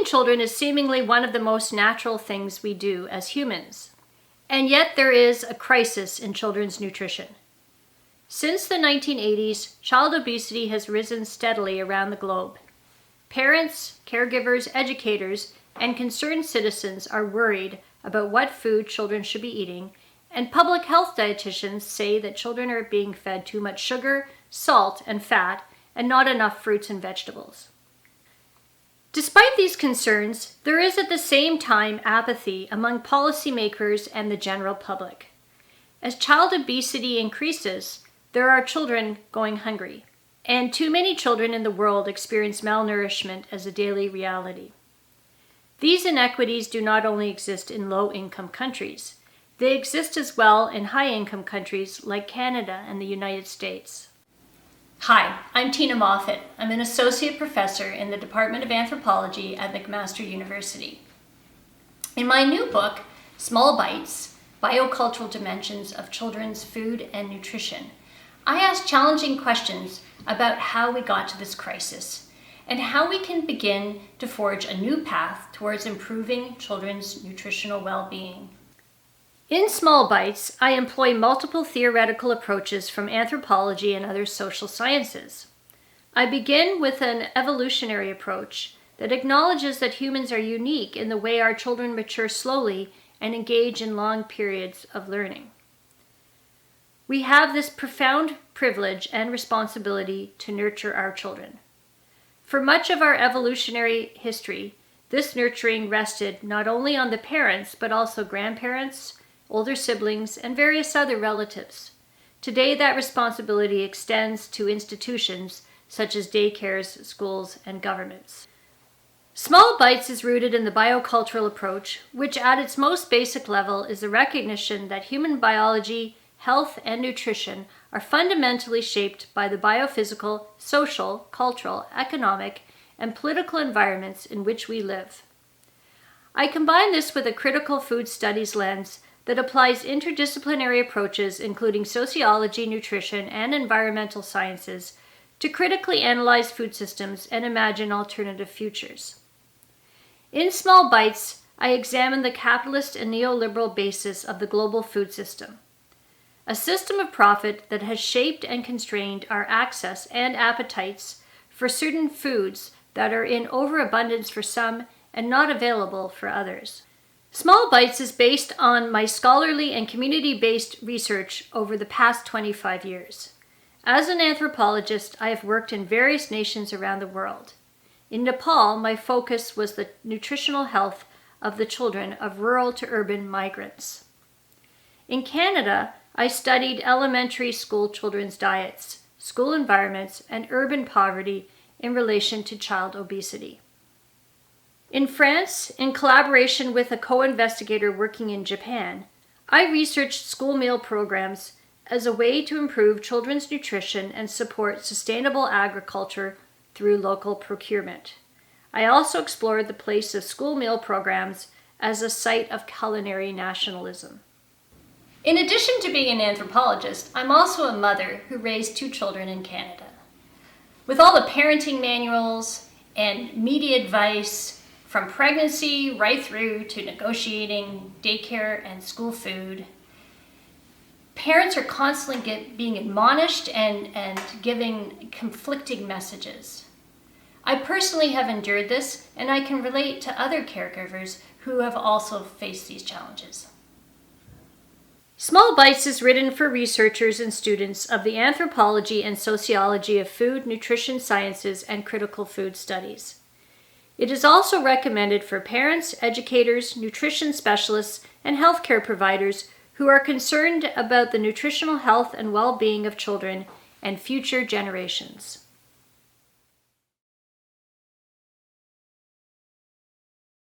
children is seemingly one of the most natural things we do as humans. And yet there is a crisis in children's nutrition. Since the 1980s, child obesity has risen steadily around the globe. Parents, caregivers, educators, and concerned citizens are worried about what food children should be eating, and public health dietitians say that children are being fed too much sugar, salt, and fat, and not enough fruits and vegetables. Despite these concerns, there is at the same time apathy among policymakers and the general public. As child obesity increases, there are children going hungry, and too many children in the world experience malnourishment as a daily reality. These inequities do not only exist in low-income countries, they exist as well in high-income countries like Canada and the United States. Hi, I'm Tina Moffat. I'm an associate professor in the Department of Anthropology at McMaster University. In my new book, Small Bites, Biocultural Dimensions of Children's Food and Nutrition, I ask challenging questions about how we got to this crisis and how we can begin to forge a new path towards improving children's nutritional well-being. In Small Bites, I employ multiple theoretical approaches from anthropology and other social sciences. I begin with an evolutionary approach that acknowledges that humans are unique in the way our children mature slowly and engage in long periods of learning. We have this profound privilege and responsibility to nurture our children. For much of our evolutionary history, this nurturing rested not only on the parents, but also grandparents, older siblings, and various other relatives. Today, that responsibility extends to institutions such as daycares, schools, and governments. Small Bites is rooted in the biocultural approach, which at its most basic level is the recognition that human biology, health, and nutrition are fundamentally shaped by the biophysical, social, cultural, economic, and political environments in which we live. I combine this with a critical food studies lens that applies interdisciplinary approaches, including sociology, nutrition, and environmental sciences, to critically analyze food systems and imagine alternative futures. In Small Bites, I examine the capitalist and neoliberal basis of the global food system, a system of profit that has shaped and constrained our access and appetites for certain foods that are in overabundance for some and not available for others. Small Bites is based on my scholarly and community-based research over the past 25 years. As an anthropologist, I have worked in various nations around the world. In Nepal, my focus was the nutritional health of the children of rural to urban migrants. In Canada, I studied elementary school children's diets, school environments, and urban poverty in relation to child obesity. In France, in collaboration with a co-investigator working in Japan, I researched school meal programs as a way to improve children's nutrition and support sustainable agriculture through local procurement. I also explored the place of school meal programs as a site of culinary nationalism. In addition to being an anthropologist, I'm also a mother who raised 2 children in Canada. With all the parenting manuals and media advice, from pregnancy right through to negotiating daycare and school food, parents are constantly being admonished and giving conflicting messages. I personally have endured this, and I can relate to other caregivers who have also faced these challenges. Small Bites is written for researchers and students of the anthropology and sociology of food, nutrition sciences, and critical food studies. It is also recommended for parents, educators, nutrition specialists, and healthcare providers who are concerned about the nutritional health and well-being of children and future generations.